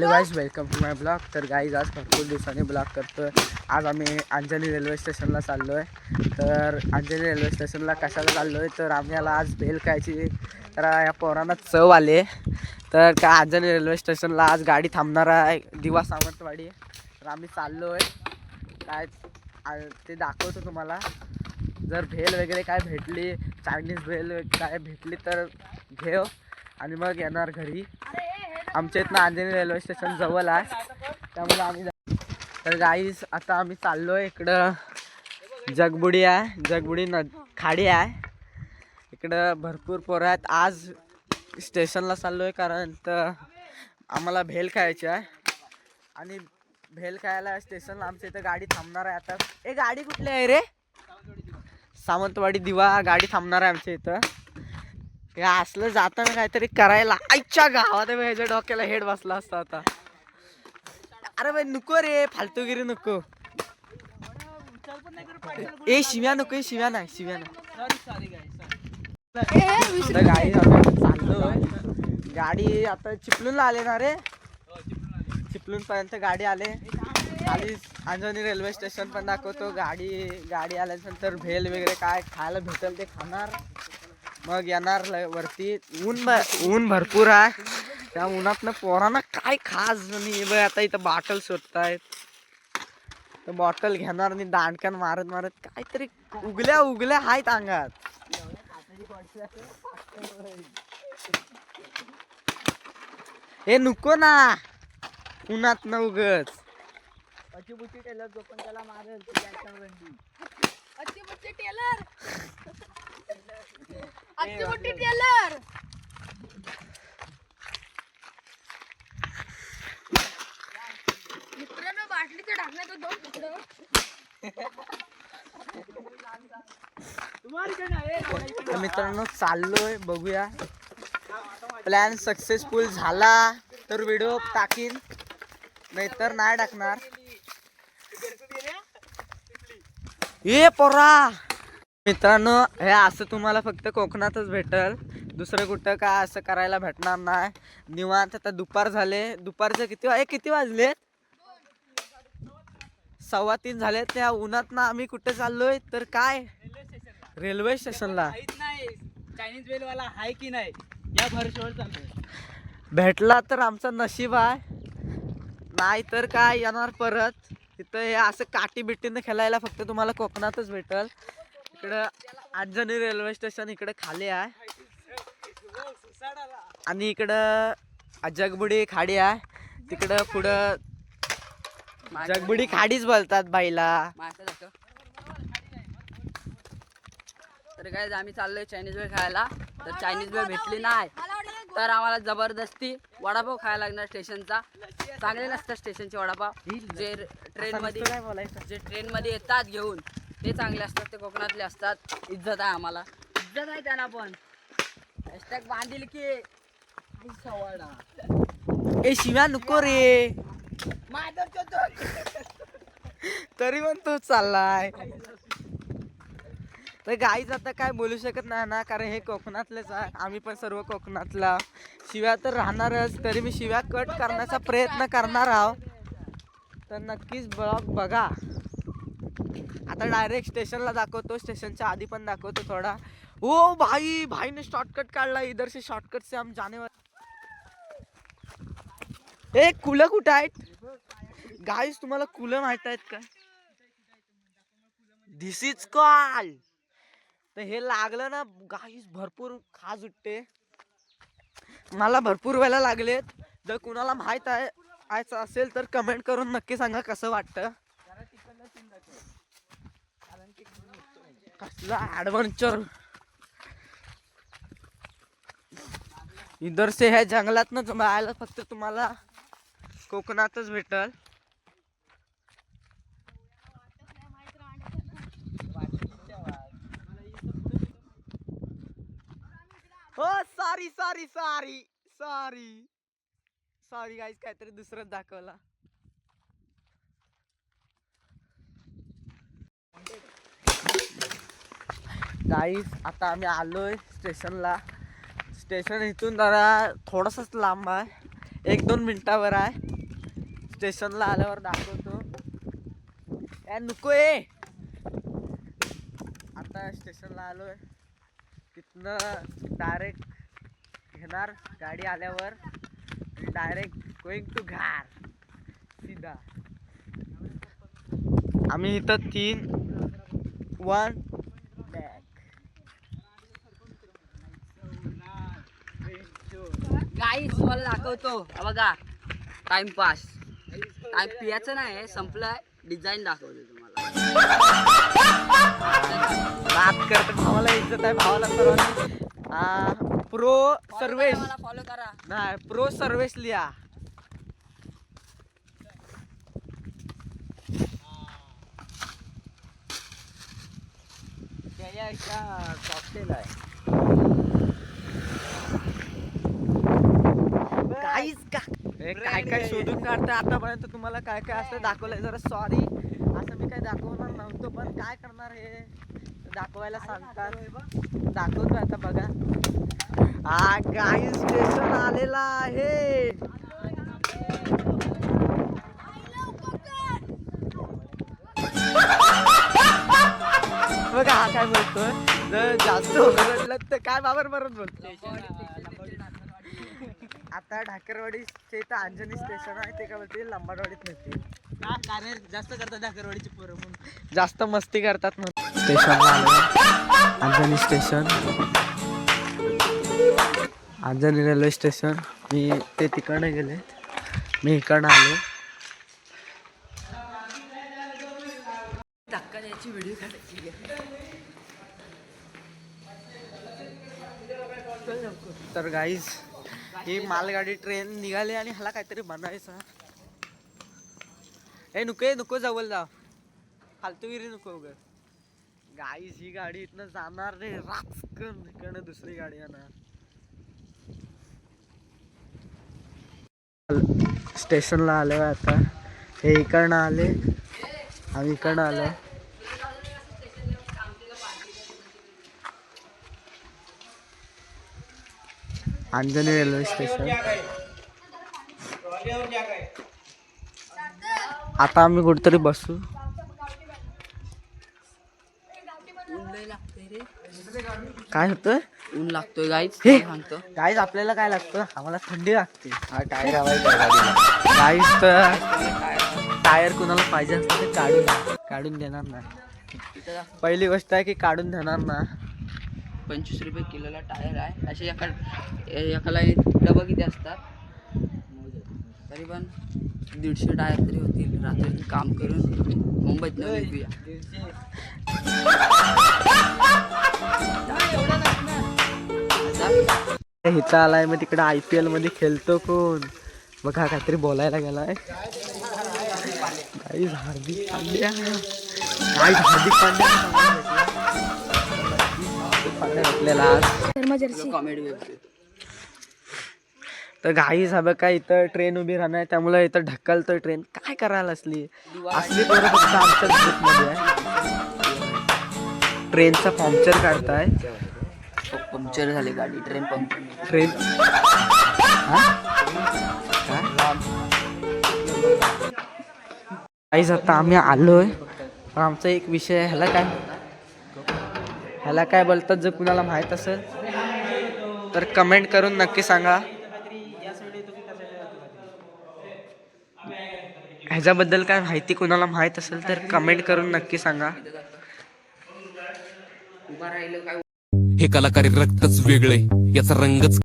Hello guys, welcome to my blog. तर guys आज भरपूर दिवसांनी ब्लॉग करतो आहे. आज आम्ही अंजनी रेल्वे स्टेशनला चाललो आहे. तर अंजनी रेल्वे स्टेशनला कशाला चाललो आहे तर आम्हाला आज भेल खायची. तर या पोरांना चव आली आहे. तर का अंजनी रेल्वे स्टेशनला आज गाडी थांबणार आहे, दिवा सावंतवाडी. तर आम्ही चाललो आहे. काय ते दाखवतो तुम्हाला. जर भेल वगैरे काय भेटली, चायनीज भेल काय भेटली तर घेऊ आणि मग येणार घरी. आमच्या इथनं अंजनी रेल्वे स्टेशन जवळ आहे, त्यामुळे आम्ही. तर गाईस आता आम्ही चाललो आहे. इकडं जगबुडी आहे, जगबुडी खाडी आहे. इकडं भरपूर पोरं आहेत. आज स्टेशनला चाललो आहे कारण तर आम्हाला भेल खायची आहे आणि भेल खायला स्टेशनला आमच्या इथं गाडी थांबणार आहे. आता गाडी कुठली आहे रे? सावंतवाडी दिवा गाडी थांबणार आहे आमच्या इथं. हे असलं जाताना काहीतरी करायला. आईच्या गावात ह्याच्या डोक्याला हेड बसला असता आता. अरे बाई नको रे, फालतूगिरी नको. शिव्या नको, शिव्या नाही, शिव्या नाही. गाडी चाललो. गाडी आता चिपळूणला आले ना रे, चिपळूण पर्यंत गाडी आले. खाली अंजनी रेल्वे स्टेशन पण दाखवतो. गाडी आल्यानंतर भेल वगैरे काय खायला भेटेल ते खाणार, मग येणार वरती. ऊन भरपूर आहे, त्या उन्हातनं पोरांना काय खास नाही. बघ आता इथं बॉटल शोधतायत, तर बॉटल घेणार आणि दांडक्यान मारत मारत काहीतरी उगल्या आहेत अंगात. हे नको ना उन्हात न उगच. अचिबुची टेलर जो पण त्याला मारेल अचिबुची टेलर अचिबुची टेलर. मित्रांनो बाटलीचं ढाकणं तो दोन तिकडं. मित्रांनो चाललोय, बघूया. प्लॅन सक्सेसफुल झाला तर व्हिडिओ टाकीन, नाहीतर नाही टाकणार. ये पोरा मित्रांनो, हे असं तुम्हाला फक्त कोकणातच भेटल, दुसरं कुठं काय असं करायला भेटणार नाही. निवांत. आता दुपार झाले. दुपारचे किती वाजले? 2:15 झाले. त्या उन्हात ना आम्ही कुठे चाललोय तर काय रेल्वे स्टेशनला. चायनीज बेल वाला हाय की नाही या भरशीवर चाललोय. भेटला तर आमचं नशीब आहे, नाही तर काय येणार परत. तिथं हे असं काठी बिटीनं खेळायला फक्त तुम्हाला कोकणातच भेटल. इकडं अंजनी रेल्वे स्टेशन इकडे खाली आहे आणि इकडं जगबुडी खाडी आहे. तिकडं पुढं जगबुडी खाडीच बोलतात बाईला. तर काय आम्ही चाललोय चायनीज बेल खायला. तर चायनीज बेल भेटली नाही तर आम्हाला जबरदस्ती वडापाव खायला लागणार स्टेशनचा. चांगले नसतात स्टेशनचे वडापाव, जे ट्रेनमध्ये येतात घेऊन ते चांगले असतात, ते कोकणातले असतात. इज्जत आहे आम्हाला, इज्जत आहे त्यांना पण. हॅशटॅग बांधील की शिव्या नको रे, माझं तरी पण तो चाललाय. तर गाईच आता काय बोलू शकत नाही ना, कारण हे कोकणातलेच आहे. आम्ही पण सर्व कोकणातला. शिव्या तर राहणारच, तरी मी शिव्या कट करण्याचा प्रयत्न करणार आहोत. तर नक्कीच ब्लॉग बघा. आता डायरेक्ट स्टेशनला दाखवतो, स्टेशनच्या आधी पण दाखवतो थोडा. ओ भाईने शॉर्टकट काढला. इधर से शॉर्टकट से हम जाने वाले. एक कुलं कुठं आहेत गाईस? तुम्हाला कुलं माहित आहेत का? This is call. तर हे लागलं ना गाईस, भरपूर खाज उठते. मला भरपूर वेळेला लागलेत. जर कुणाला माहित आहे असेल तर कमेंट करून नक्की सांगा कसं वाटतं. कसला ॲडव्हेंचर. इधर से ह्या जंगलातनं जायला फक्त तुम्हाला कोकणातच भेटल. हो सॉरी गाईस, काहीतरी दुसरंच दाखवला. गाईस आता आम्ही आलोय स्टेशनला. स्टेशन इथून जरा थोडंसंच लांब आहे, 1-2 मिनिटावर आहे. स्टेशनला आल्यावर दाखवतो. नको ये. आता स्टेशनला आलोय, तिथनं डायरेक्ट घेणार गाडी आल्यावर, डायरेक्ट गोइंग टू घार सीधा. आम्ही इथं 3, 1 बॅक. गाईस मला दाखवतो हा बघा टाइमपास. टाइम पियाचं नाही संपलंय. डिझाईन दाखवतो तुम्हाला. बात करतो. भावाला इज्जत आहे, भावाला सर्वांनी. प्रो सर्वेश फॉलो करा. नाही, प्रो सर्वेश लिहा. कॉकटेल आहे. काय काय शोधून काढताय आतापर्यंत. तुम्हाला काय काय असं दाखवलंय. जरा सॉरी, असं मी काय दाखवणार नव्हतो, पण काय करणार, हे दाखवायला सांगतात. दाखवतो आता बघा. गाईस स्टेशन आलेला आहे. बघा हा काय बोलतोय. जर जास्त ओरडलं तर काय बाबर बरोबर बोलतो. आता ढाकरवाडीचे इथं अंजनी स्टेशन आहे, ते काय बोलते लंबाडवाडीत मिळते. जास्त करतात ढाकरवाडीची पोरं म्हणून, जास्त मस्ती करतात म्हणून. स्टेशनला आलो, Anjani station, Anjani railway station. मी ते तिकडनं गेले, मी इकडनं आलो. धक्का द्यायची व्हिडिओ काढायची. तर गाईज ही मालगाडी ट्रेन निघाली आणि ह्याला काहीतरी बनवायचं. नको जवळ जा, फालतूगिरी नको उगाच. गाईज ही गाडी इथनं जाणार रे राचकन, इकडनं दुसरी गाडी येणार. स्टेशनला आलो आता. हे इकडनं आले, आम्ही इकडनं आलो. Anjani railway station. आता आम्ही कुठेतरी बसू. ऊन लय लागतंय रे. काय होतं? ऊन लागतोय गाईच. हे सांगतो गाईज आपल्याला काय लागतं, आम्हाला थंडी लागते. काय गाईज तर टायर कुणाला पाहिजे असतं ते काढून देणार नाही. पहिली गोष्ट आहे की काढून देणार ना. 25 रुपये किलोला टायर आहे. असे एकाला डबा किती असतात तरी पण 150 टायर तरी होतील. रात्री काम करून मुंबईत निघूया. इथं आलाय, मग तिकडे IPL मध्ये खेळतो कोण बघा, काहीतरी बोलायला गेलाय. गाईज हार्दिक पांड्या, भेटलेला आज. Comedy web. तर गाईज हा बघा, इथं ट्रेन उभी राहणार, त्यामुळे इथं ढकलतोय ट्रेन. काय करायला असली पोरं फक्त आमच्या ग्रुपमध्ये आहे. ट्रेनचा पंक्चर काढताय. पंक्चर झाली गाडी. Train puncture. ट्रेन गाईज आता आम्ही आलोय, पण आमचा एक विषय आहे. ह्याला काय बोलतात, जर कुणाला माहीत असेल तर कमेंट करून नक्की सांगा. ह्याच्याबद्दल काय माहिती कुणाला माहीत असेल तर कमेंट करून नक्की सांगा. उभा राहिलं काय. हे कलाकारी रक्तच वेगळे, याचा रंगच